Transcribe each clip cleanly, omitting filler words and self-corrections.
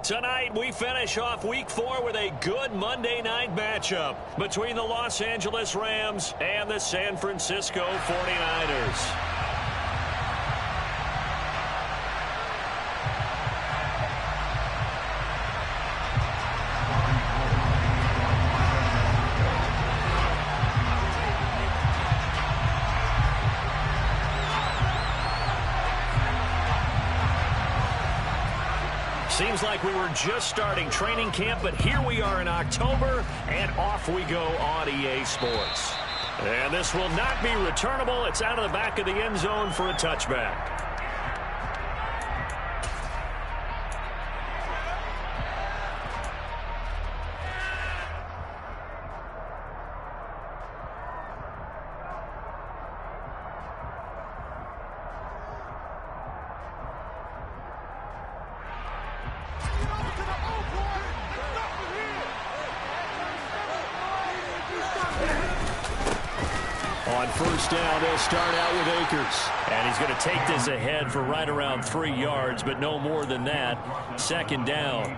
Tonight, we finish off Week 4 with a good Monday night matchup between the Los Angeles Rams and the San Francisco 49ers. Seems like we were just starting training camp, but here we are in October, and off we go on EA Sports. And this will not be returnable. It's out of the back of the end zone for a touchback. On first down, they'll start out with Akers. And he's going to take this ahead for right around 3 yards, but no more than that. Second down.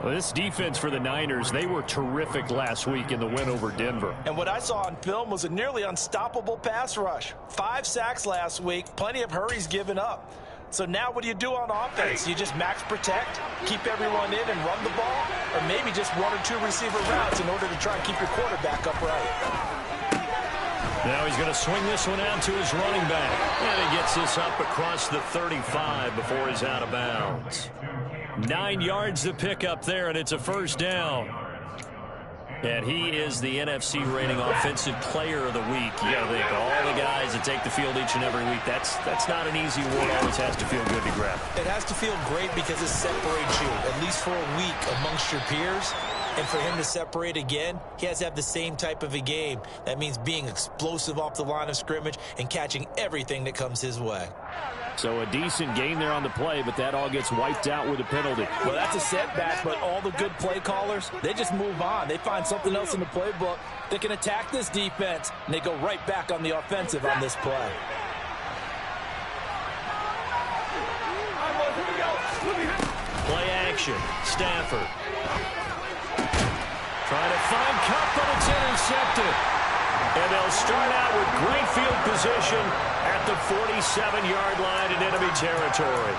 Well, this defense for the Niners, they were terrific last week in the win over Denver. And what I saw on film was a nearly unstoppable pass rush. 5 sacks last week, plenty of hurries given up. So now what do you do on offense? You just max protect, keep everyone in and run the ball, or maybe just 1 or 2 receiver routes in order to try and keep your quarterback upright. Now he's going to swing this one out to his running back. And he gets this up across the 35 before he's out of bounds. 9 yards to pick up there, and it's a first down. And he is the NFC rating offensive player of the week. You got to think, all the guys that take the field each and every week, that's not an easy award. Always has to feel good to grab. It has to feel great because it separates you, at least for a week, amongst your peers. And for him to separate again, he has to have the same type of a game. That means being explosive off the line of scrimmage and catching everything that comes his way. So a decent gain there on the play, but that all gets wiped out with a penalty. Well, that's a setback, but all the good play callers, they just move on. They find something else in the playbook that can attack this defense, and they go right back on the offensive on this play. Play action. Stafford. Trying to find Cup, but it's intercepted. And they'll start out with great field position at the 47-yard line in enemy territory.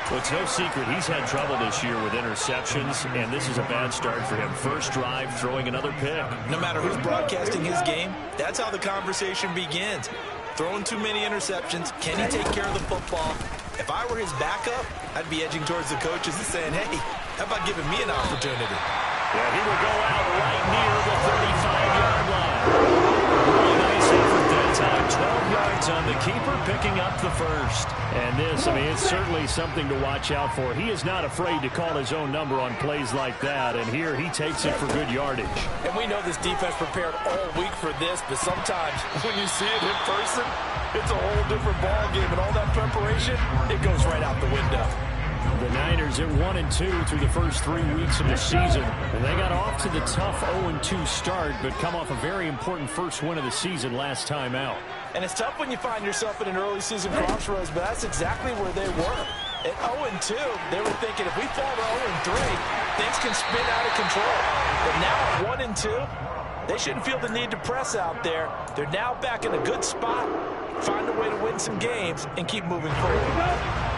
Well, it's no secret he's had trouble this year with interceptions, and this is a bad start for him. First drive, throwing another pick. No matter who's broadcasting his game, that's how the conversation begins. Throwing too many interceptions, can he take care of the football? If I were his backup, I'd be edging towards the coaches and saying, hey, how about giving me an opportunity? Yeah, he will go out right near the 35-yard line. Really nice effort that time. 12 yards on the keeper, picking up the first. And this, I mean, it's certainly something to watch out for. He is not afraid to call his own number on plays like that. And here he takes it for good yardage. And we know this defense prepared all week for this, but sometimes when you see it in person, it's a whole different ball game. And all that preparation, it goes right out the window. The Niners at 1-2 through the first 3 weeks of the season. And they got off to the tough 0-2 start, but come off a very important first win of the season last time out. And it's tough when you find yourself in an early season crossroads, but that's exactly where they were. At 0-2, they were thinking if we fall to 0-3, things can spin out of control. But now at 1-2, they shouldn't feel the need to press out there. They're now back in a good spot, find a way to win some games, and keep moving forward.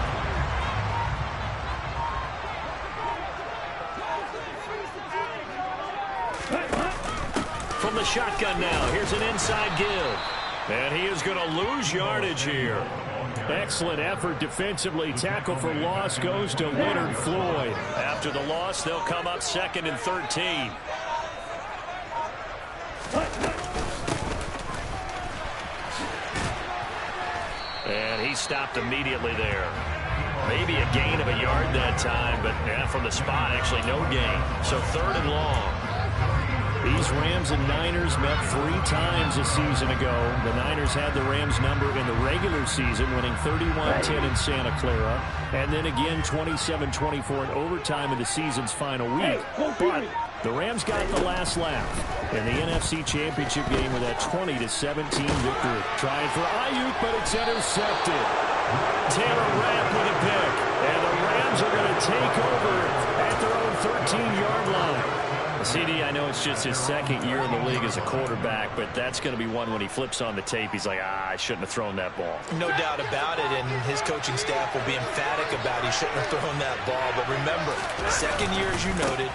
From the shotgun now, here's an inside give. And he is going to lose yardage here. Excellent effort defensively. Tackle for loss goes to Leonard Floyd. After the loss, they'll come up 2nd and 13. And he stopped immediately there. Maybe a gain of a yard that time, but yeah, from the spot, actually no gain. So 3rd and long. These Rams and Niners met 3 times a season ago. The Niners had the Rams number in the regular season, winning 31-10 in Santa Clara, and then again 27-24 in overtime in the season's final week. But the Rams got the last laugh in the NFC Championship game with that 20-17 victory. Trying for Ayuk, but it's intercepted. Taylor Rapp with a pick, and the Rams are going to take over CD, I know it's just his second year in the league as a quarterback, but that's going to be one when he flips on the tape, he's like, I shouldn't have thrown that ball. No doubt about it, and his coaching staff will be emphatic about he shouldn't have thrown that ball. But remember, second year, as you noted,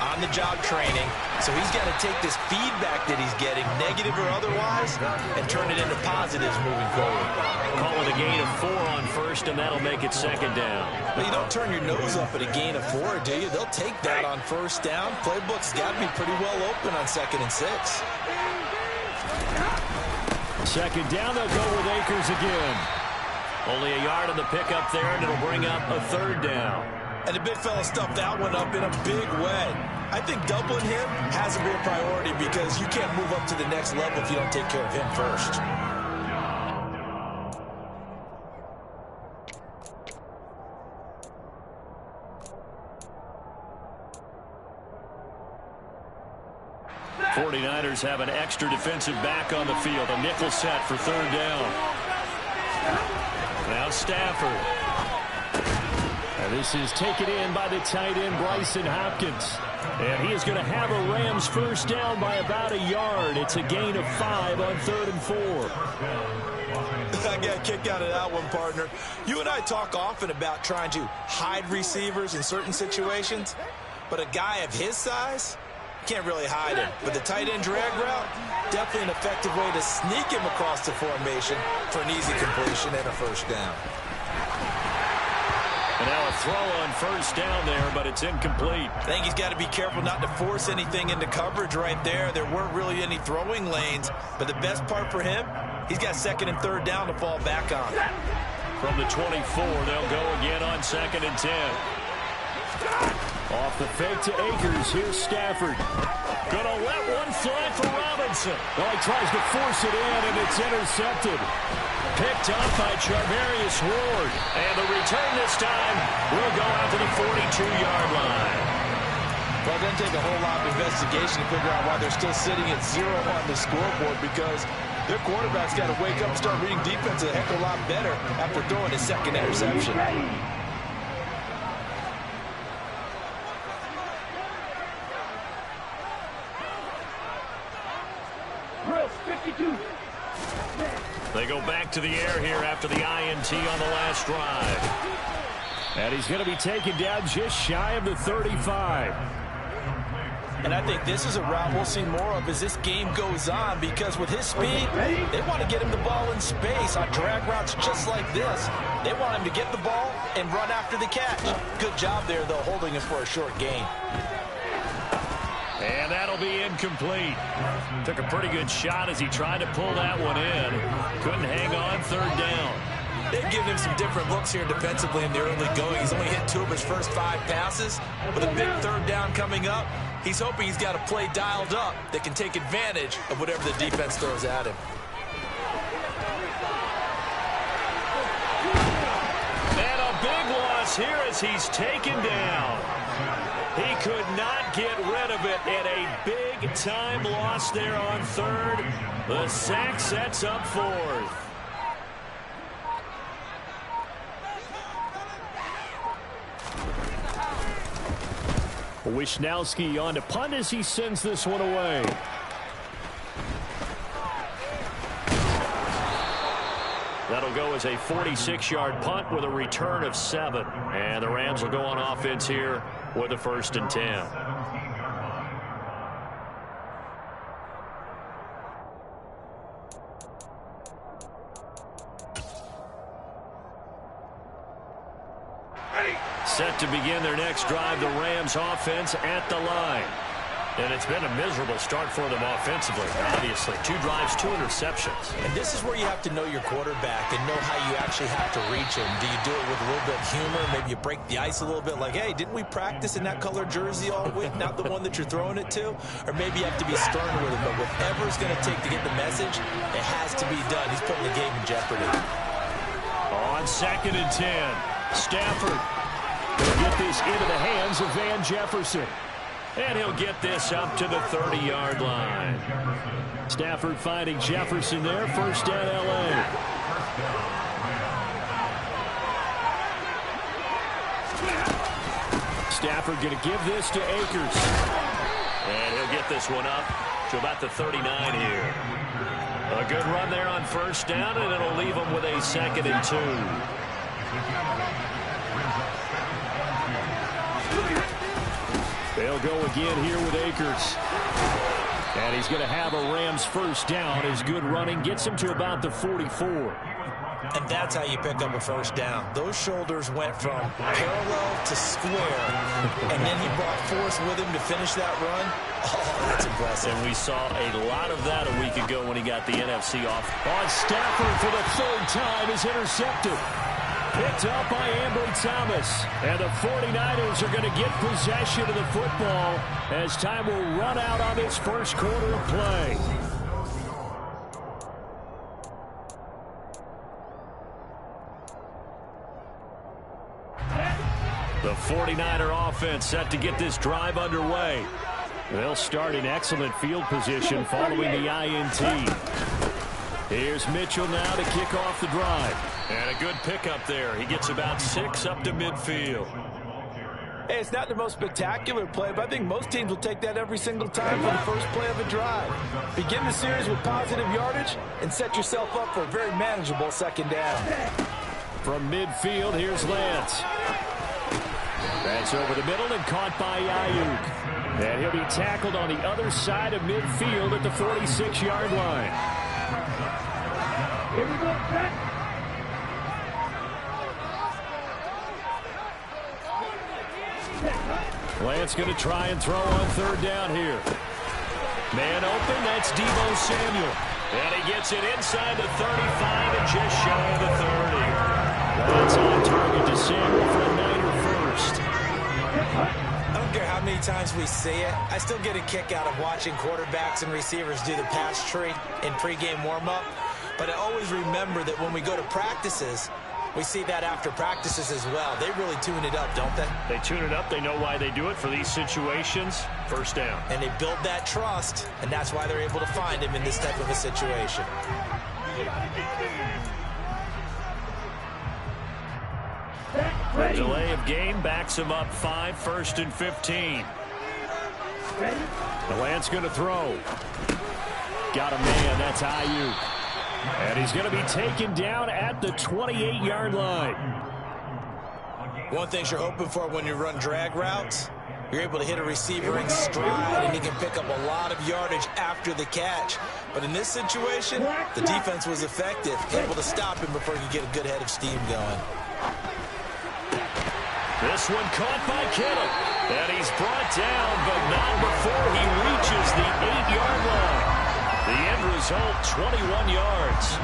on-the-job training, so he's got to take this feedback that he's getting, negative or otherwise, and turn it into positives moving forward. Call it a gain of 4 on first, and that'll make it second down. Well, you don't turn your nose up at a gain of 4, do you? They'll take that on first down. Playbook's got to be pretty well open on 2nd and 6. Second down, they'll go with Akers again. Only a yard on the pickup there, and it'll bring up a 3rd down. And the big fella stuffed that one up in a big way. I think doubling him has to be a priority because you can't move up to the next level if you don't take care of him first. '49ers have an extra defensive back on the field. A nickel set for 3rd down. Now Stafford. And this is taken in by the tight end, Bryson Hopkins. And he is going to have a Rams first down by about a yard. It's a gain of 5 on 3rd and 4. I got a kick out of that one, partner. You and I talk often about trying to hide receivers in certain situations, but a guy of his size can't really hide him. But the tight end drag route, definitely an effective way to sneak him across the formation for an easy completion and a first down. And now a throw on first down there, but it's incomplete. I think he's got to be careful not to force anything into coverage right there. There weren't really any throwing lanes, but the best part for him, he's got 2nd and 3rd down to fall back on. From the 24, they'll go again on 2nd and 10. Off the fake to Akers. Here's Stafford. Gonna let one fly for Robinson. Well, he tries to force it in, and it's intercepted. Picked up by Charvarius Ward. And the return this time will go out to the 42-yard line. Well, it doesn't take a whole lot of investigation to figure out why they're still sitting at 0 on the scoreboard, because their quarterback's got to wake up and start reading defense a heck of a lot better after throwing his 2nd interception. They go back to the air here after the INT on the last drive. And he's going to be taken down just shy of the 35. And I think this is a route we'll see more of as this game goes on, because with his speed, they want to get him the ball in space on drag routes just like this. They want him to get the ball and run after the catch. Good job there, though, holding him for a short gain. And that'll be incomplete. Took a pretty good shot as he tried to pull that one in. Couldn't hang on 3rd down. They've given him some different looks here defensively in the early going. He's only hit 2 of his first 5 passes. With a big 3rd down coming up, he's hoping he's got a play dialed up that can take advantage of whatever the defense throws at him. And a big loss here as he's taken down. He could not get rid of it, and a big-time loss there on 3rd. The sack sets up 4th. Wisnowski on to punt as he sends this one away. That'll go as a 46-yard punt with a return of 7. And the Rams will go on offense here with a 1st and 10. Set to begin their next drive, the Rams offense at the line. And it's been a miserable start for them offensively, obviously. 2 drives, 2 interceptions. And this is where you have to know your quarterback and know how you actually have to reach him. Do you do it with a little bit of humor? Maybe you break the ice a little bit, like, hey, didn't we practice in that color jersey all week, not the one that you're throwing it to? Or maybe you have to be stern with him. But whatever it's going to take to get the message, it has to be done. He's putting the game in jeopardy. On 2nd and 10, Stafford will get this into the hands of Van Jefferson. And he'll get this up to the 30-yard line. Stafford finding Jefferson there. First down, L.A. Stafford going to give this to Akers. And he'll get this one up to about the 39 here. A good run there on first down, and it'll leave them with a 2nd and 2. They'll go again here with Akers. And he's going to have a Rams first down. His good running gets him to about the 44. And that's how you pick up a first down. Those shoulders went from parallel to square, and then he brought force with him to finish that run. Oh, that's impressive. And we saw a lot of that a week ago when he got the NFC off. On Stafford for the 3rd time is intercepted. Picked up by Ambry Thomas. And the 49ers are going to get possession of the football as time will run out on this first quarter of play. The 49er offense set to get this drive underway. They'll start in excellent field position following the INT. Here's Mitchell now to kick off the drive. And a good pickup there. He gets about 6 up to midfield. Hey, it's not the most spectacular play, but I think most teams will take that every single time for the first play of a drive. Begin the series with positive yardage and set yourself up for a very manageable 2nd down. From midfield, here's Lance. That's over the middle and caught by Ayuk. And he'll be tackled on the other side of midfield at the 46-yard line. Here we go, back. Lance going to try and throw on 3rd down here. Man open, that's Deebo Samuel. And he gets it inside the 35 and just shy of the 30. That's on target to Samuel for a Niner first. I don't care how many times we see it. I still get a kick out of watching quarterbacks and receivers do the pass tree in pregame warm-up. But I always remember that when we go to practices, we see that after practices as well. They really tune it up, don't they? They tune it up. They know why they do it for these situations. First down. And they build that trust, and that's why they're able to find him in this type of a situation. The delay of game backs him up 5, 1st and 15. The Lance going to throw. Got a man. That's Ayuk. And he's going to be taken down at the 28-yard line. One thing you're hoping for when you run drag routes, you're able to hit a receiver in stride, and he can pick up a lot of yardage after the catch. But in this situation, the defense was effective, able to stop him before he could get a good head of steam going. This one caught by Kittle. And he's brought down, but not before he reaches the 8-yard line. The end result, 21 yards.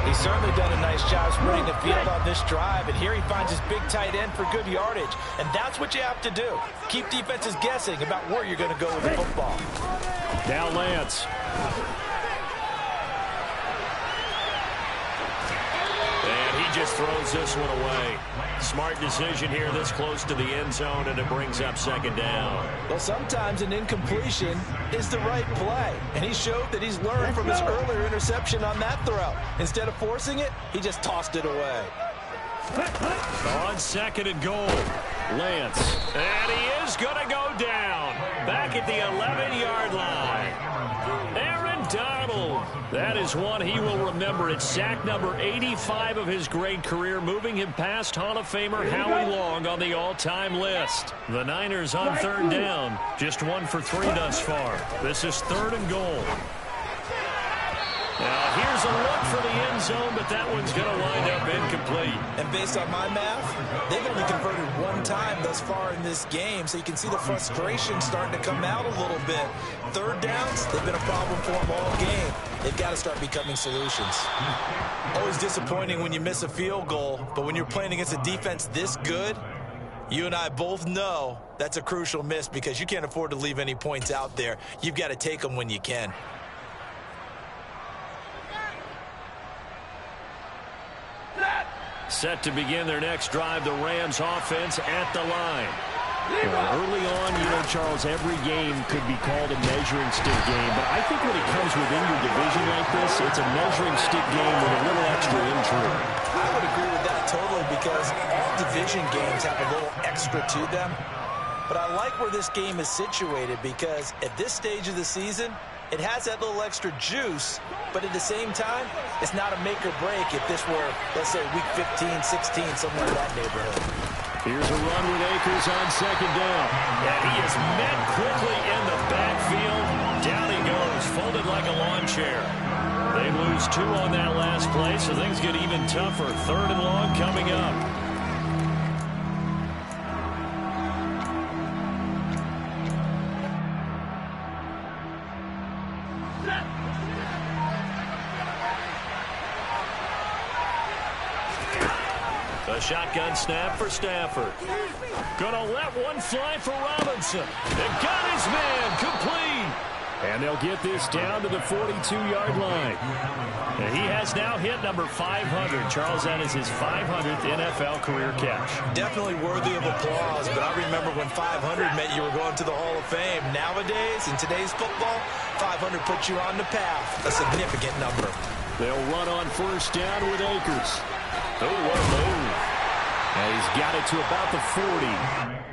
He's certainly done a nice job spreading the field on this drive, and here he finds his big tight end for good yardage. And that's what you have to do. Keep defenses guessing about where you're going to go with the football. Now Lance. And he just throws this one away. Smart decision here this close to the end zone, and it brings up 2nd down. Well, sometimes an incompletion is the right play, and he showed that he's learned from his earlier interception on that throw. Instead of forcing it, he just tossed it away. On 2nd and goal, Lance. And he is going to go down. Back at the 11-yard line. Aaron Donald. That is one he will remember. It's sack number 85 of his great career, moving him past Hall of Famer Howie Long on the all-time list. The Niners on 3rd down. Just 1 for 3 thus far. This is 3rd and goal. Now, here's a look for the end zone, but that one's going to wind up incomplete. And based on my math, they've only converted 1 time thus far in this game, so you can see the frustration starting to come out a little bit. 3rd downs, they've been a problem for them all game. They've got to start becoming solutions. Always disappointing when you miss a field goal, but when you're playing against a defense this good, you and I both know that's a crucial miss because you can't afford to leave any points out there. You've got to take them when you can. Set to begin their next drive, the Rams offense at the line. Early on, you know, Charles, every game could be called a measuring stick game, but I think when it comes within your division like this, it's a measuring stick game with a little extra intrigue. I would agree with that totally because all division games have a little extra to them. but I like where this game is situated because at this stage of the season, it has that little extra juice, but at the same time, it's not a make or break if this were, let's say, week 15, 16, somewhere in that neighborhood. Here's a run with Akers on second down. And he is met quickly in the backfield. Down he goes, folded like a lawn chair. They lose 2 on that last play, so things get even tougher. 3rd and long coming up. A shotgun snap for Stafford. Gonna let one fly for Robinson. They got his man complete. And they'll get this down to the 42-yard line. And he has now hit number 500. Charles, that is his 500th NFL career catch. Definitely worthy of applause, but I remember when 500 meant you were going to the Hall of Fame. Nowadays, in today's football, 500 puts you on the path. A significant number. They'll run on first down with Akers. Oh, what a move. And he's got it to about the 40.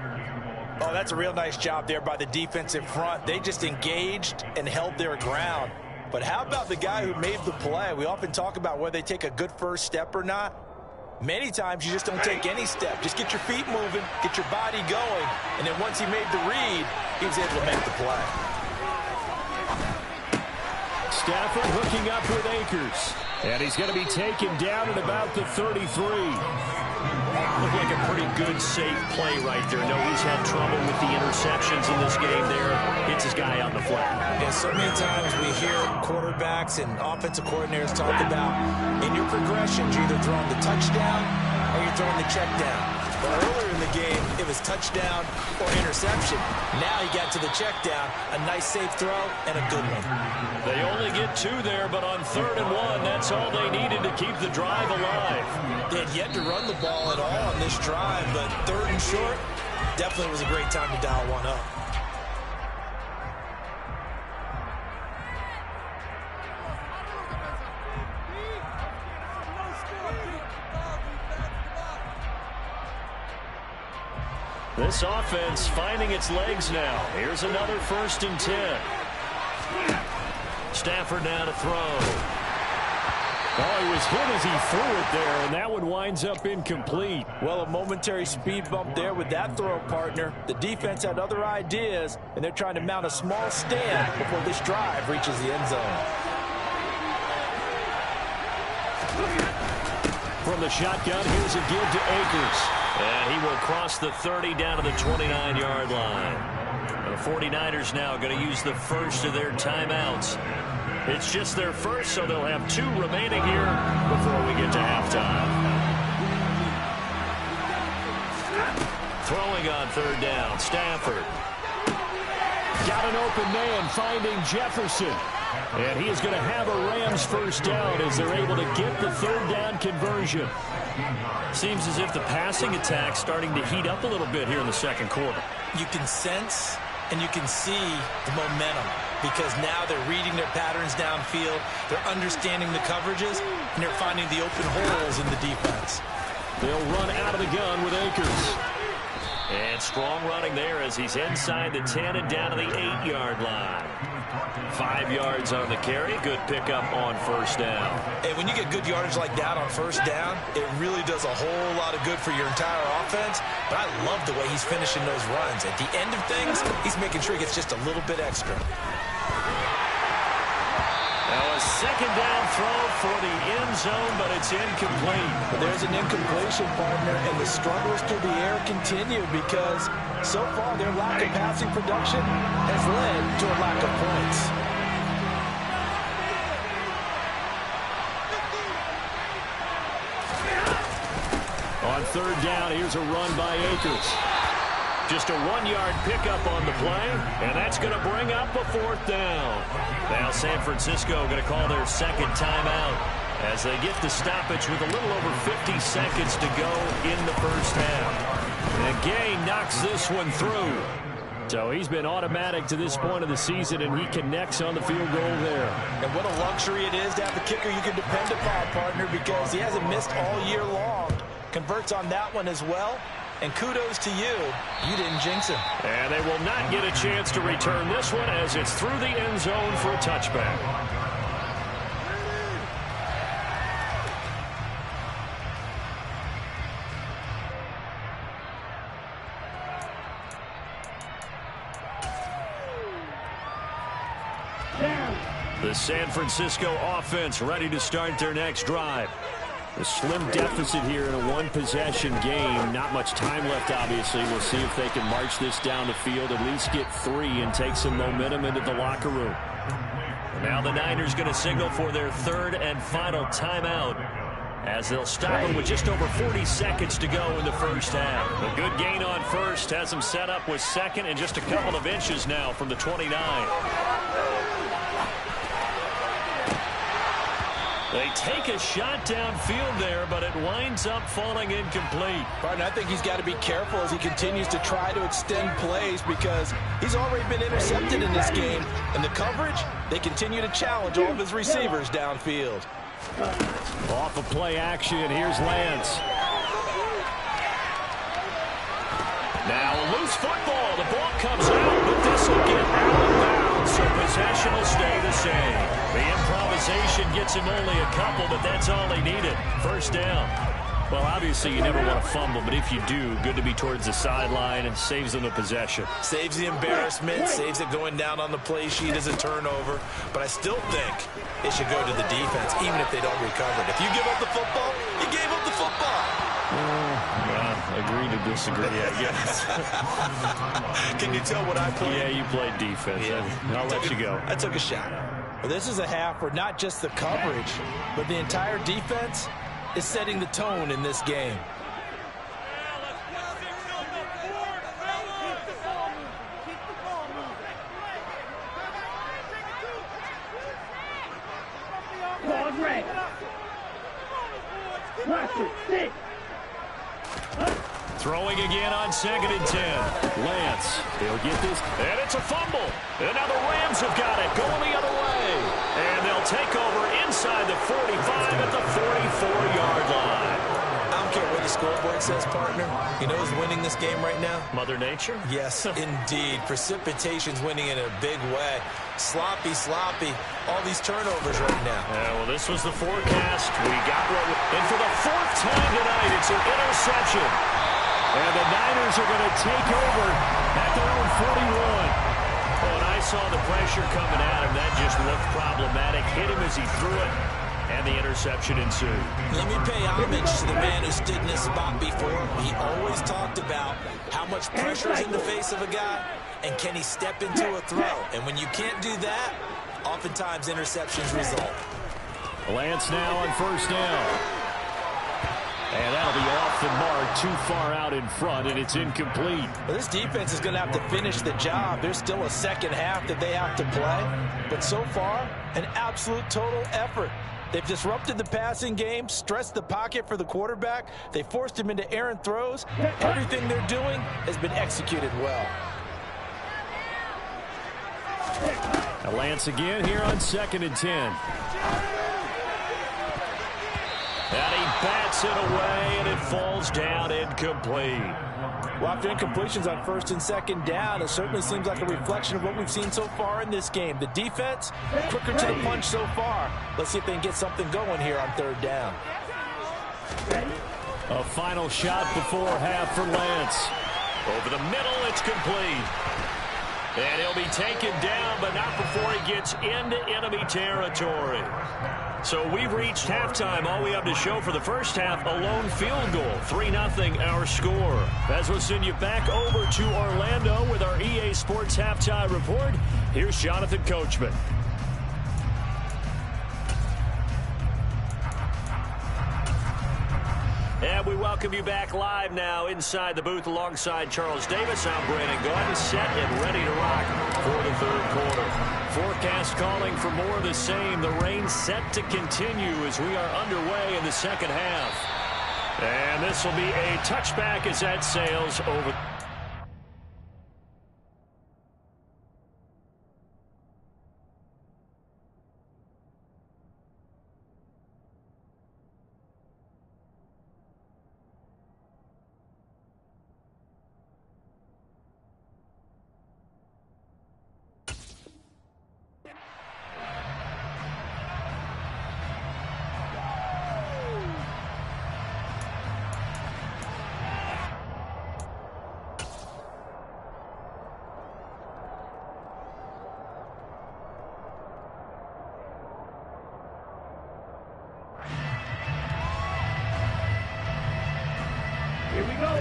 Oh, that's a real nice job there by the defensive front. They just engaged and held their ground. But how about the guy who made the play? We often talk about whether they take a good first step or not. Many times you just don't take any step. Just get your feet moving, get your body going, and then once he made the read, he was able to make the play. Stafford hooking up with Akers. And he's going to be taken down at about the 33. Looked like a pretty good, safe play right there. No, he's had trouble with the interceptions in this game there. Hits his guy on the flat. Yeah, so many times we hear quarterbacks and offensive coordinators talk about in your progressions, you're either throwing the touchdown or you're throwing the check down. But earlier in the game, it was touchdown or interception. Now he got to the check down, a nice safe throw, and a good one. They only get 2 there, but on 3rd and 1, that's all they needed to keep the drive alive. They had yet to run the ball at all on this drive, but 3rd and short, definitely was a great time to dial one up. This offense finding its legs now. Here's another 1st and 10. Stafford now to throw. Oh, he was hit as he threw it there, and that one winds up incomplete. Well, a momentary speed bump there with that throw, partner. The defense had other ideas, and they're trying to mount a small stand before this drive reaches the end zone. From the shotgun, here's a give to Akers. And he will cross the 30 down to the 29-yard line. The 49ers now going to use the first of their timeouts. It's just their first, so they'll have 2 remaining here before we get to halftime. Throwing on 3rd down, Stafford. Got an open man finding Jefferson. And he is going to have a Rams first down as they're able to get the 3rd down conversion. Seems as if the passing attack's starting to heat up a little bit here in the 2nd quarter. You can sense and you can see the momentum because now they're reading their patterns downfield, they're understanding the coverages, and they're finding the open holes in the defense. They'll run out of the gun with Akers. And strong running there as he's inside the 10 and down to the 8-yard line. 5 yards on the carry. Good pickup on first down. And when you get good yardage like that on first down, it really does a whole lot of good for your entire offense. But I love the way he's finishing those runs. At the end of things, he's making sure he gets just a little bit extra. Now a 2nd down throw for the end zone, but it's incomplete. There's an incompletion, partner, and the struggles through the air continue because so far their lack of passing production has led to a lack of points. On 3rd down, here's a run by Akers. Just a 1-yard pickup on the play, and that's going to bring up a 4th down. Now San Francisco going to call their 2nd timeout as they get the stoppage with a little over 50 seconds to go in the first half. And Gay knocks this one through. So he's been automatic to this point of the season, and he connects on the field goal there. And what a luxury it is to have a kicker you can depend upon, partner, because he hasn't missed all year long. Converts on that one as well. And kudos to you. You didn't jinx him. And they will not get a chance to return this one as it's through the end zone for a touchback. The San Francisco offense ready to start their next drive. A slim deficit here in a one-possession game. Not much time left, obviously. We'll see if they can march this down the field, at least get 3 and take some momentum into the locker room. Now the Niners going to signal for their third and final timeout as they'll stop them with just over 40 seconds to go in the first half. A good gain on first has them set up with second and just a couple of inches now from the 29. They take a shot downfield there, but it winds up falling incomplete. Barton, I think he's got to be careful as he continues to try to extend plays because he's already been intercepted in this game. And the coverage, they continue to challenge all of his receivers downfield. Off of play action, here's Lance. Now a loose football. The ball comes out, but this will get out of bounds, so possession will stay the same. The improvisation gets him only a couple, but that's all he needed. First down. Well, obviously you never want to fumble, but if you do, good to be towards the sideline and saves them the possession. Saves the embarrassment, saves it going down on the play sheet as a turnover. But I still think it should go to the defense, even if they don't recover it. If you give up the football, you gave up the football. Agree to disagree, I guess. Can you tell what I played? Yeah, you played defense. Yeah. I'll let you go. I took a shot. Well, this is a half where not just the coverage, but the entire defense is setting the tone in this game. Throwing again on 2nd and 10. Lance, they'll get this. And it's a fumble. And now the Rams have got it going the other way. And they'll take over inside the 45 at the 44-yard line. I don't care what the scoreboard says, partner. You know who's winning this game right now? Mother Nature? Yes, indeed. Precipitation's winning in a big way. Sloppy, sloppy. All these turnovers right now. Yeah, well, this was the forecast. We got one. And for the 4th time tonight, it's an interception. And the Niners are going to take over at their own 41. Oh, and I saw the pressure coming at him. That just looked problematic. Hit him as he threw it, and the interception ensued. Let me pay homage to the man who stood in this spot before. He always talked about how much pressure is in the face of a guy, and can he step into a throw. And when you can't do that, oftentimes interceptions result. Lance now on first down. And that'll be off the mark, too far out in front, and it's incomplete. Well, this defense is going to have to finish the job. There's still a second half that they have to play. But so far, an absolute total effort. They've disrupted the passing game, stressed the pocket for the quarterback. They forced him into errant throws. Everything they're doing has been executed well. Now Lance again here on 2nd and 10. And he bats it away, and it falls down incomplete. Well, after incompletions on 1st and 2nd down, it certainly seems like a reflection of what we've seen so far in this game. The defense, quicker to the punch so far. Let's see if they can get something going here on 3rd down. A final shot before half for Lance. Over the middle, it's complete. And he'll be taken down, but not before he gets into enemy territory. So we've reached halftime. All we have to show for the first half, a lone field goal. 3-0 our score. As we'll send you back over to Orlando with our EA Sports Halftime Report. Here's Jonathan Coachman. And we welcome you back live now inside the booth alongside Charles Davis. I'm Brandon Gordon, set and ready to rock for the 3rd quarter. Forecast calling for more of the same. The rain set to continue as we are underway in the 2nd half. And this will be a touchback as that sails over.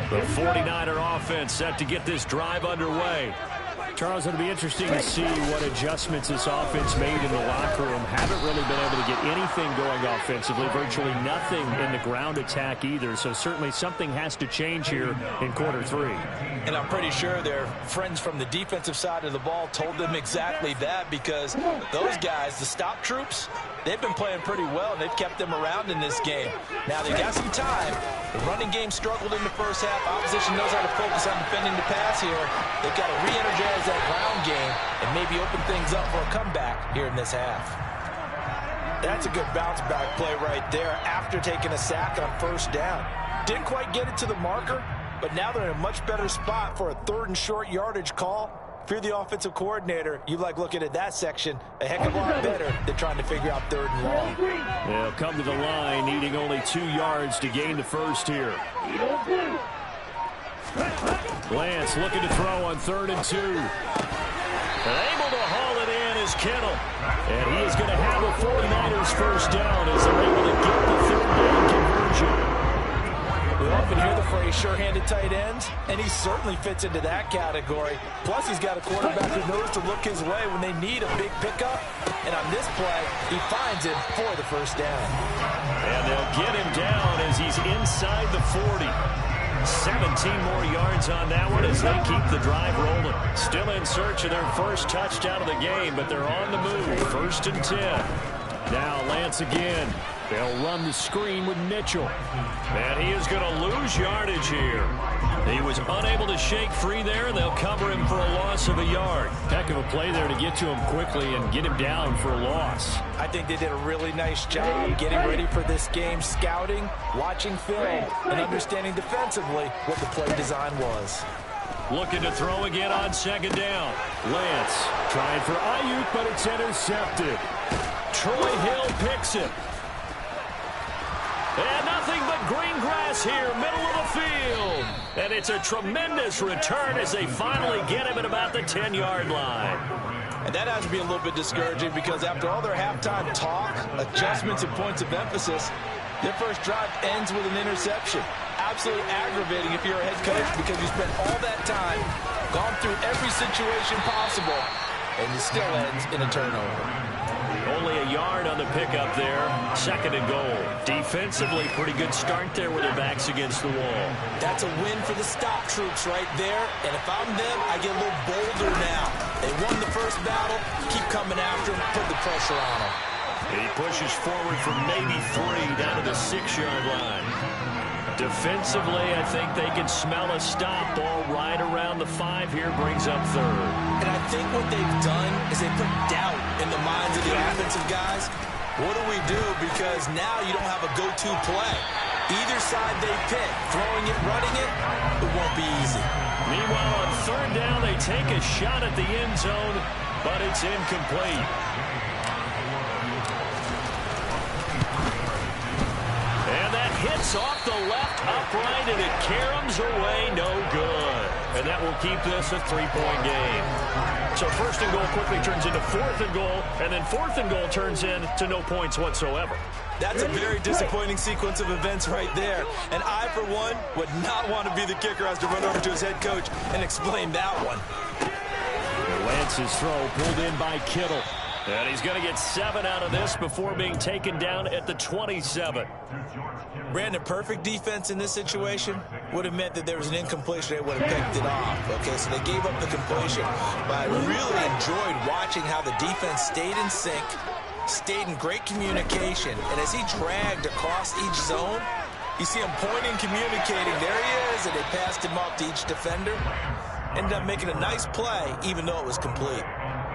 The 49er offense set to get this drive underway. Charles, it'll be interesting to see what adjustments this offense made in the locker room. Haven't really been able to get anything going offensively, virtually nothing in the ground attack either. So certainly something has to change here in quarter three. And I'm pretty sure their friends from the defensive side of the ball told them exactly that, because those guys, the stop troops, they've been playing pretty well, and they've kept them around in this game. Now, they got some time. The running game struggled in the first half. Opposition knows how to focus on defending the pass here. They've got to re-energize that ground game and maybe open things up for a comeback here in this half. That's a good bounce-back play right there after taking a sack on first down. Didn't quite get it to the marker, but now they're in a much better spot for a 3rd and short yardage call. If you're the offensive coordinator, you like looking at that section a heck of a lot better than trying to figure out 3rd and long. They'll come to the line, needing only 2 yards to gain the first here. Lance looking to throw on 3rd and 2. And able to haul it in is Kittle. And he is going to have a 49ers first down as they're able to get the 3rd down conversion. We often hear the phrase sure-handed tight ends, and he certainly fits into that category. Plus, he's got a quarterback who knows to look his way when they need a big pickup. And on this play, he finds it for the first down. And they'll get him down as he's inside the 40. 17 more yards on that one as they keep the drive rolling. Still in search of their first touchdown of the game, but they're on the move. 1st and 10. Now Lance again. They'll run the screen with Mitchell. And he is going to lose yardage here. He was unable to shake free there, and they'll cover him for a loss of a yard. Heck of a play there to get to him quickly and get him down for a loss. I think they did a really nice job getting ready for this game, scouting, watching film, and understanding defensively what the play design was. Looking to throw again on 2nd down. Lance trying for Ayuk, but it's intercepted. Troy Hill picks it. And nothing but green grass here, middle of the field. And it's a tremendous return as they finally get him at about the 10-yard line. And that has to be a little bit discouraging, because after all their halftime talk, adjustments, and points of emphasis, their first drive ends with an interception. Absolutely aggravating if you're a head coach, because you spent all that time, gone through every situation possible, and it still ends in a turnover. Only a yard on the pickup there. 2nd and goal. Defensively, pretty good start there with their backs against the wall. That's a win for the stop troops right there. And if I'm them, I get a little bolder now. They won the first battle. Keep coming after them. Put the pressure on them. He pushes forward for maybe 3 down to the 6-yard line. Defensively, I think they can smell a stop. Ball right around the 5 here, brings up 3rd. And I think what they've done is they put doubt in the minds of the offensive guys. What do we do? Because now you don't have a go-to play. Either side they pick, throwing it, running it, it won't be easy. Meanwhile, on 3rd down, they take a shot at the end zone, but it's incomplete. And that hits off the left upright, and it caroms away, no good. And that will keep this a 3-point game. So 1st and goal quickly turns into 4th and goal, and then 4th and goal turns into no points whatsoever. That's a very disappointing sequence of events right there. And I, for one, would not want to be the kicker who has to run over to his head coach and explain that one. Lance's throw pulled in by Kittle. And he's going to get 7 out of this before being taken down at the 27. Brandon, perfect defense in this situation would have meant that there was an incompletion. They would have picked it off. Okay, so they gave up the completion. But I really enjoyed watching how the defense stayed in sync, stayed in great communication. And as he dragged across each zone, you see him pointing, communicating. There he is, and they passed him off to each defender. Ended up making a nice play, even though it was complete.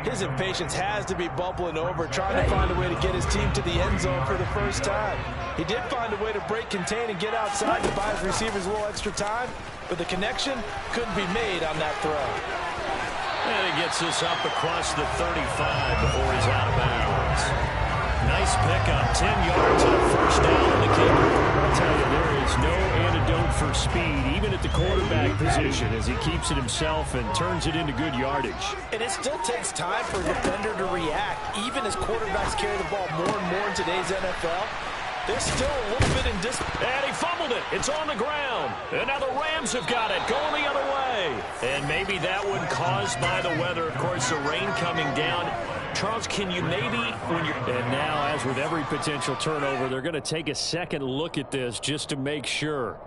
His impatience has to be bubbling over, trying to find a way to get his team to the end zone for the first time. He did find a way to break, contain, and get outside to buy his receivers a little extra time, but the connection couldn't be made on that throw. And he gets this up across the 35 before he's out of bounds. Nice pickup, 10 yards and a first down on the kicker. I'll tell you, there is no antidote for speed, even at the quarterback position, as he keeps it himself and turns it into good yardage. And it still takes time for a defender to react, even as quarterbacks carry the ball more and more in today's NFL. They're still a little bit in And he fumbled it. It's on the ground. And now the Rams have got it, going the other way. And maybe that one caused by the weather. Of course, the rain coming down. Charles, can you maybe, when you're... And now, as with every potential turnover, they're going to take a second look at this just to make sure.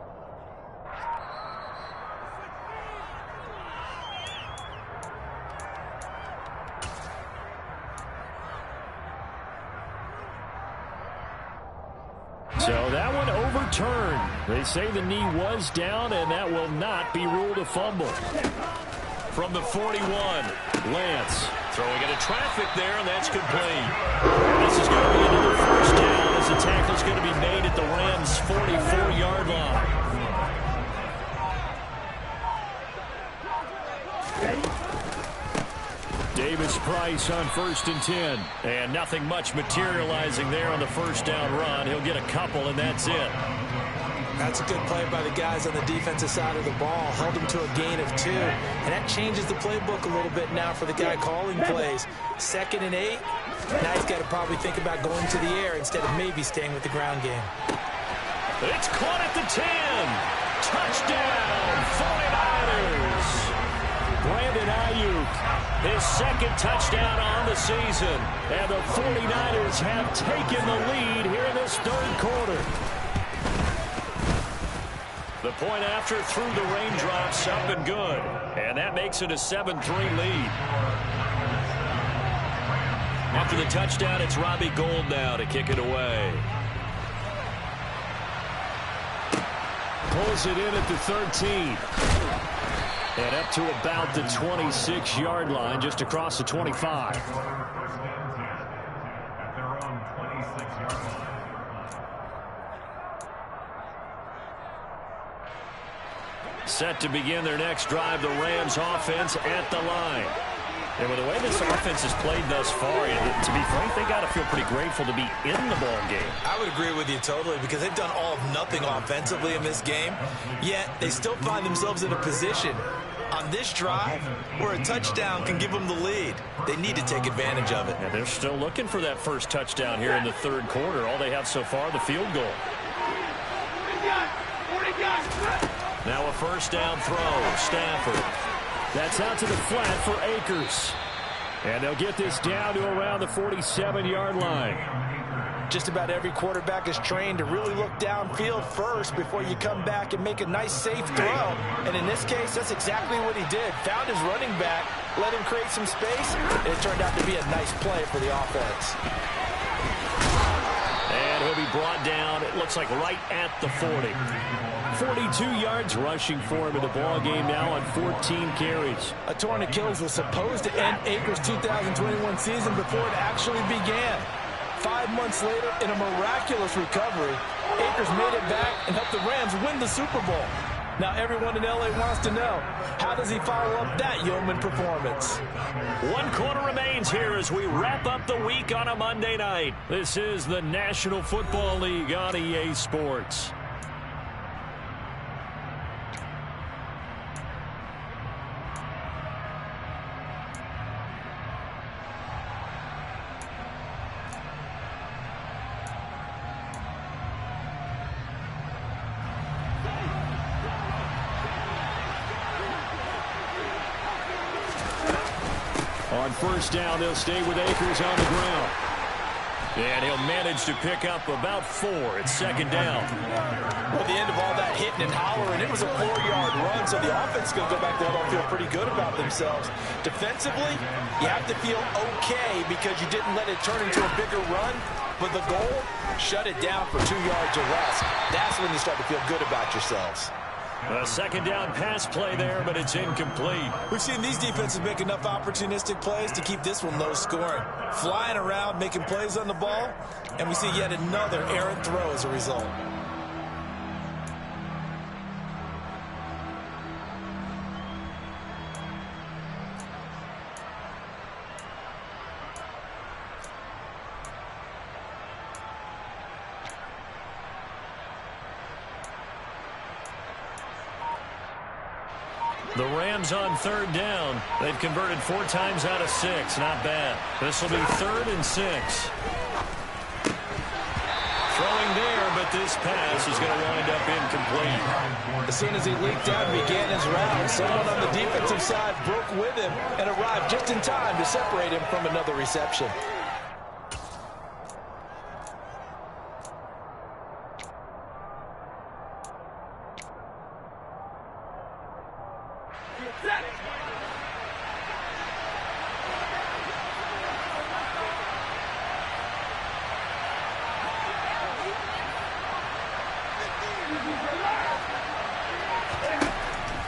So that one overturned. They say the knee was down, and that will not be ruled a fumble. From the 41, Lance throwing into traffic there, and that's complete. This is going to be another first down as the tackle's going to be made at the Rams' 44-yard line. Davis-Price on 1st and 10. And nothing much materializing there on the first down run. He'll get a couple, and that's it. That's a good play by the guys on the defensive side of the ball. Held them to a gain of 2. And that changes the playbook a little bit now for the guy calling plays. 2nd and 8. Now he's got to probably think about going to the air instead of maybe staying with the ground game. It's caught at the 10. Touchdown, 49ers. Brandon Ayuk, his 2nd touchdown on the season. And the 49ers have taken the lead here in this 3rd quarter. The point after through the raindrops, up and good. And that makes it a 7-3 lead. After the touchdown, it's Robbie Gould now to kick it away. Pulls it in at the 13. And up to about the 26-yard line, just across the 25. Set to begin their next drive, the Rams offense at the line. And with the way this offense has played thus far, to be frank, they got to feel pretty grateful to be in the ball game. I would agree with you totally because they've done all of nothing offensively in this game, yet they still find themselves in a position on this drive where a touchdown can give them the lead. They need to take advantage of it. And they're still looking for that first touchdown here in the 3rd quarter. All they have so far, the field goal. Now a first down throw, Stafford. That's out to the flat for Akers. And they'll get this down to around the 47-yard line. Just about every quarterback is trained to really look downfield first before you come back and make a nice, safe throw. And in this case, that's exactly what he did. Found his running back, let him create some space, and it turned out to be a nice play for the offense. And he'll be brought down, it looks like right at the 40. 42 yards rushing for him in the ball game now on 14 carries. A torn Achilles was supposed to end Akers' 2021 season before it actually began. 5 months later, in a miraculous recovery, Akers made it back and helped the Rams win the Super Bowl. Now everyone in LA wants to know, how does he follow up that yeoman performance? 1 quarter remains here as we wrap up the week on a Monday night. This is the National Football League on EA Sports. On first down, they'll stay with Akers on the ground. And he'll manage to pick up about 4 at 2nd down. Well, at the end of all that hitting and hollering, it was a 4-yard run, so the offense is going to go back there and feel pretty good about themselves. Defensively, you have to feel okay because you didn't let it turn into a bigger run, but the goal, shut it down for 2 yards or less. That's when you start to feel good about yourselves. A 2nd down pass play there, but it's incomplete. We've seen these defenses make enough opportunistic plays to keep this one low scoring. Flying around, making plays on the ball, and we see yet another errant throw as a result. The Rams on 3rd down. They've converted 4 times out of 6. Not bad. This will be 3rd and 6. Throwing there. but this pass is going to wind up incomplete. As soon as he leaked out and began his round, someone on the defensive side broke with him and arrived just in time to separate him from another reception.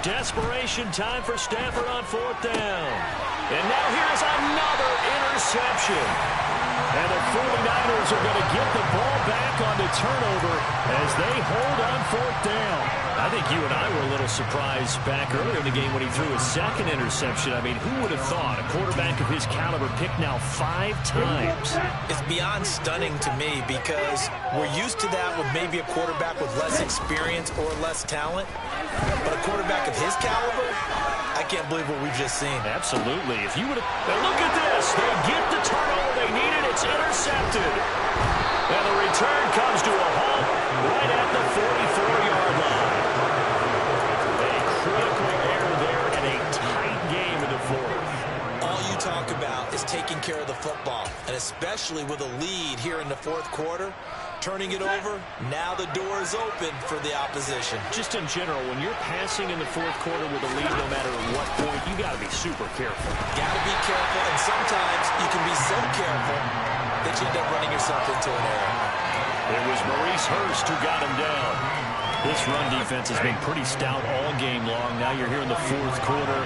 Desperation time for Stafford on 4th down. And now here's another interception. And the 49ers are going to get the ball back on the turnover as they hold on 4th down. I think you and I were a little surprised back earlier in the game when he threw his second interception. I mean, who would have thought a quarterback of his caliber picked now 5 times? It's beyond stunning to me because we're used to that with maybe a quarterback with less experience or less talent. But a quarterback of his caliber, I can't believe what we've just seen. Absolutely. If you would have... Look at this. They get the turnover they needed. It's intercepted. And the return comes to a halt right at the 44-yard line. A critical error there and a tight game in the 4th. All you talk about is taking care of the football, and especially with a lead here in the 4th quarter. Turning it over, now the door is open for the opposition. Just in general, when you're passing in the 4th quarter with a lead, no matter what point, you got to be super careful. Got to be careful, and sometimes you can be so careful that you end up running yourself into an error. It was Maurice Hurst who got him down. This run defense has been pretty stout all game long. Now you're here in the 4th quarter.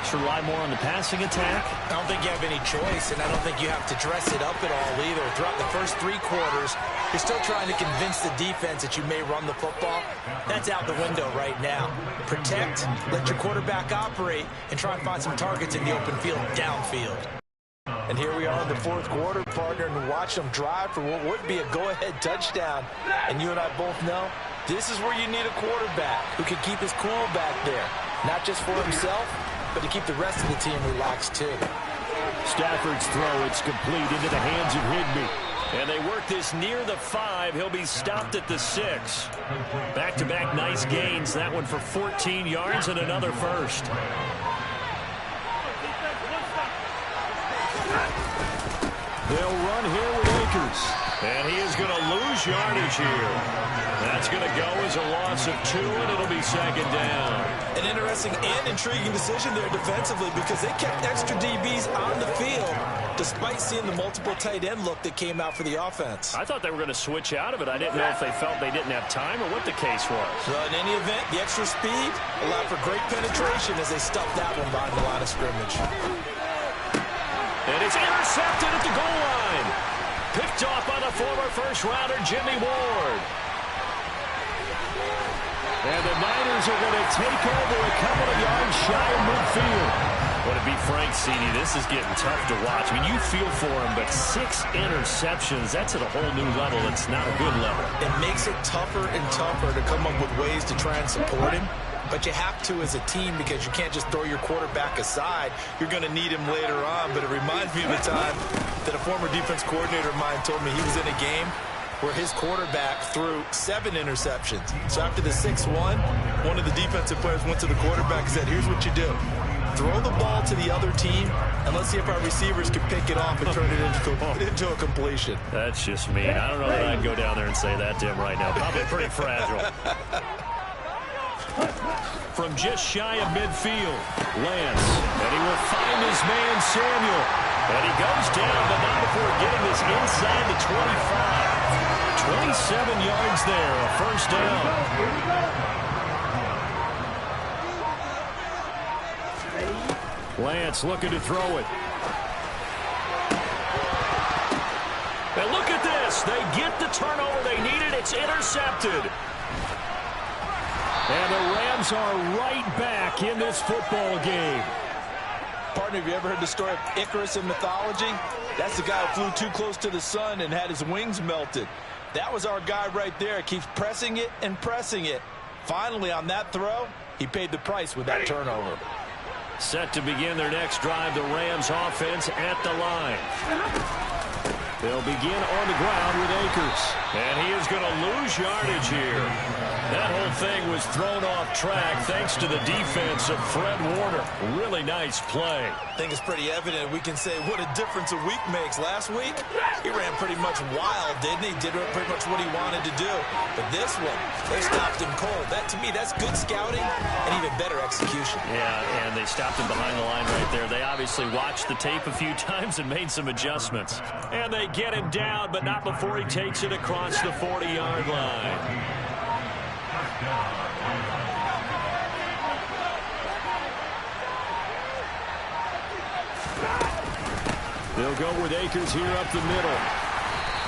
Should rely more on the passing attack? I don't think you have any choice, and I don't think you have to dress it up at all either. Throughout the first 3 quarters, you're still trying to convince the defense that you may run the football. That's out the window right now. Protect, let your quarterback operate, and try and find some targets in the open field downfield. And here we are in the 4th quarter, partner, and watch them drive for what would be a go-ahead touchdown. And you and I both know this is where you need a quarterback who can keep his cool back there, not just for himself, but to keep the rest of the team relaxed too. Stafford's throw, it's complete into the hands of Higbee. And they work this near the 5. He'll be stopped at the 6. Back-to-back nice gains. That one for 14 yards and another first. They'll run here with Akers. And he is going to lose yardage here. That's going to go as a loss of 2, and it'll be 2nd down. An interesting and intriguing decision there defensively because they kept extra DBs on the field despite seeing the multiple tight end look that came out for the offense. I thought they were going to switch out of it. I didn't know if they felt they didn't have time or what the case was. Well, in any event, the extra speed allowed for great penetration as they stuffed that one behind the line of scrimmage. And it's intercepted at the goal line. Picked off by the former first-rounder Jimmy Ward. And the Niners are going to take over a couple of yards shy of midfield. Well, to be frank, CD, this is getting tough to watch. I mean, you feel for him, but 6 interceptions, that's at a whole new level. It's not a good level. It makes it tougher and tougher to come up with ways to try and support him. But you have to as a team because you can't just throw your quarterback aside. You're going to need him later on. But it reminds me of the time that a former defense coordinator of mine told me he was in a game where his quarterback threw 7 interceptions. So after the 6-1, one of the defensive players went to the quarterback and said, here's what you do. Throw the ball to the other team, and let's see if our receivers can pick it off and turn it into a completion. That's just mean. I don't know that I'd go down there and say that to him right now. Probably pretty fragile. From just shy of midfield, Lance, and he will find his man Samuel. And he goes down, but not before getting this inside the 25. 27 yards there, a first down. Lance looking to throw it. And look at this. They get the turnover they needed. It's intercepted. And the Rams are right back in this football game. Partner, have you ever heard the story of Icarus in mythology? That's the guy who flew too close to the sun and had his wings melted. That was our guy right there. Keeps pressing it and pressing it. Finally, on that throw, he paid the price with that turnover. Set to begin their next drive, the Rams offense at the line. They'll begin on the ground with Akers. And he is going to lose yardage here. That whole thing was thrown off track thanks to the defense of Fred Warner. Really nice play. I think it's pretty evident we can say what a difference a week makes. Last week, he ran pretty much wild, didn't he? Did pretty much what he wanted to do. But this one, they stopped him cold. That, to me, that's good scouting and even better execution. Yeah, and they stopped him behind the line right there. They obviously watched the tape a few times and made some adjustments. And they get him down, but not before he takes it across the 40-yard line. They'll go with Akers here up the middle.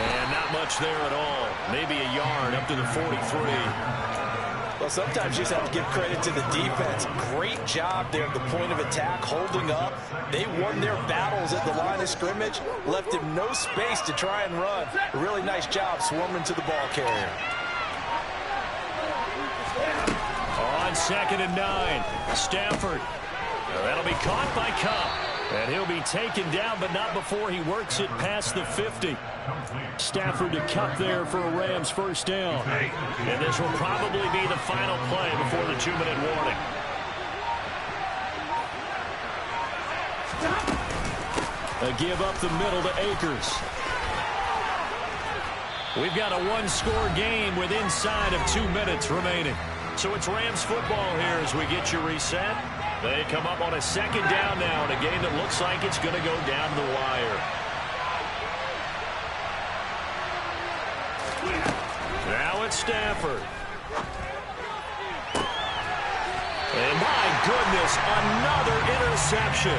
And not much there at all. Maybe a yard up to the 43. Well, sometimes you just have to give credit to the defense. Great job there at the point of attack, holding up. They won their battles at the line of scrimmage, left him no space to try and run. A really nice job swarming to the ball carrier. On 2nd and 9, Stafford. That'll be caught by Cup. And he'll be taken down, but not before he works it past the 50. Stafford to Cup there for a Rams first down. And this will probably be the final play before the 2-minute warning. A give up the middle to Akers. We've got a one-score game with inside of 2 minutes remaining. So it's Rams football here as we get you reset. They come up on a 2nd down now in a game that looks like it's going to go down the wire. Now it's Stafford. And my goodness, another interception.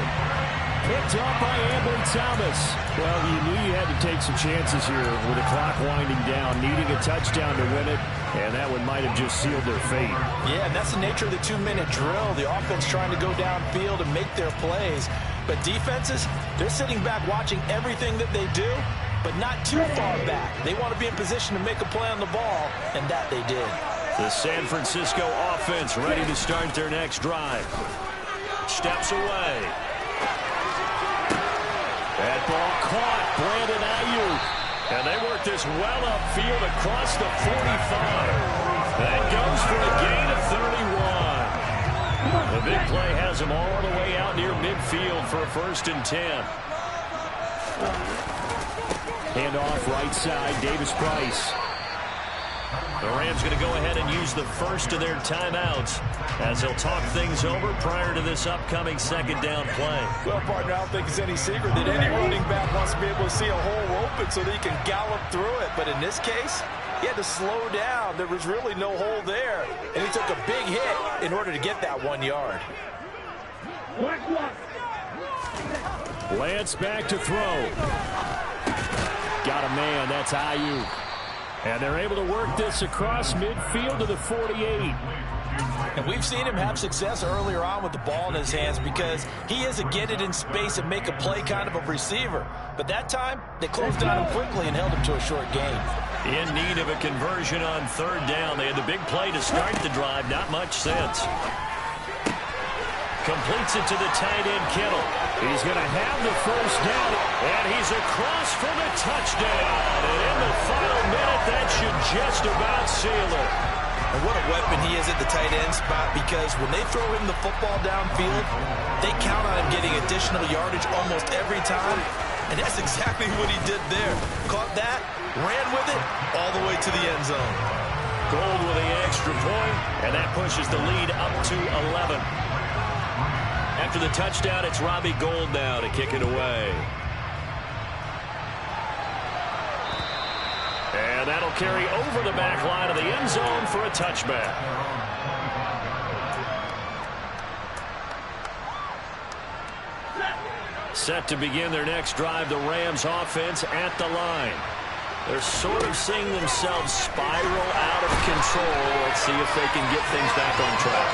Picked up by Ambler Thomas. Well, you knew you had to take some chances here with the clock winding down, needing a touchdown to win it, and that one might have just sealed their fate. Yeah, and that's the nature of the 2-minute drill. The offense trying to go downfield and make their plays. But defenses, they're sitting back watching everything that they do, but not too far back. They want to be in position to make a play on the ball, and that they did. The San Francisco offense ready to start their next drive. Steps away. That ball caught. Brandon Ayuk. And they work this well upfield across the 45. That goes for a gain of 31. The big play has them all the way out near midfield for a 1st and 10. Hand off right side, Davis Price. The Rams going to go ahead and use the first of their timeouts as they'll talk things over prior to this upcoming 2nd down play. Well, partner, I don't think it's any secret that any running back wants to be able to see a hole open so that he can gallop through it. But in this case, he had to slow down. There was really no hole there. And he took a big hit in order to get that 1 yard. Lance back to throw. Got a man. That's Ayuk. And they're able to work this across midfield to the 48. And we've seen him have success earlier on with the ball in his hands because he is a get it in space and make a play kind of a receiver. But that time, they closed on him quickly and held him to a short gain. In need of a conversion on 3rd down. They had the big play to start the drive. Not much sense. Completes it to the tight end, Kittle. He's going to have the first down. And he's across for the touchdown. And in the final minute, that should just about seal it. And what a weapon he is at the tight end spot because when they throw him the football downfield, they count on him getting additional yardage almost every time. And that's exactly what he did there. Caught that, ran with it, all the way to the end zone. Gold with the extra point, and that pushes the lead up to 11. After the touchdown, it's Robbie Gould now to kick it away. And that'll carry over the back line of the end zone for a touchback. Set to begin their next drive, the Rams offense at the line. They're sort of seeing themselves spiral out of control. Let's see if they can get things back on track.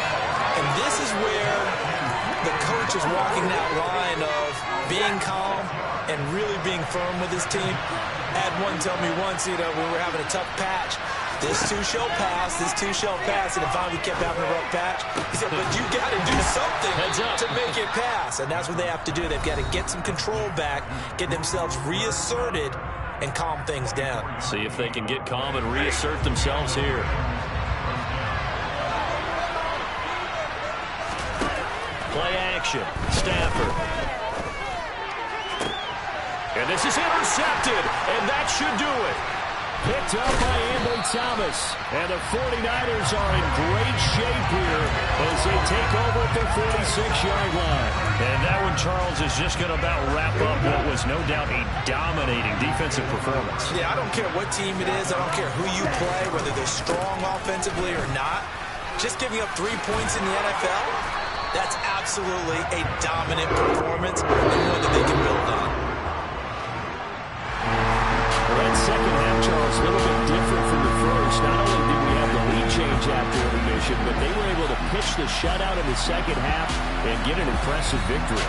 And this is where the coach is walking that line of being calm and really being firm with his team. I had one tell me once, we were having a tough patch. This too shall pass, this too shall pass. And finally we kept having a rough patch. He said, but you got to do something to make it pass. And that's what they have to do. They've got to get some control back, get themselves reasserted, and calm things down. See if they can get calm and reassert themselves here. Play action. Stafford. And this is intercepted, and that should do it. Picked up by Ambry Thomas. And the 49ers are in great shape here as they take over at their 46-yard line. And that one, Charles, is just going to about wrap up what was no doubt a dominating defensive performance. Yeah, I don't care what team it is. I don't care who you play, whether they're strong offensively or not. Just giving up 3 points in the NFL, that's absolutely a dominant performance and one that they can build on. That second half, Charles, a little bit different from the first. Not only did we have the lead change after intermission, but they were able to pitch the shutout in the second half and get an impressive victory.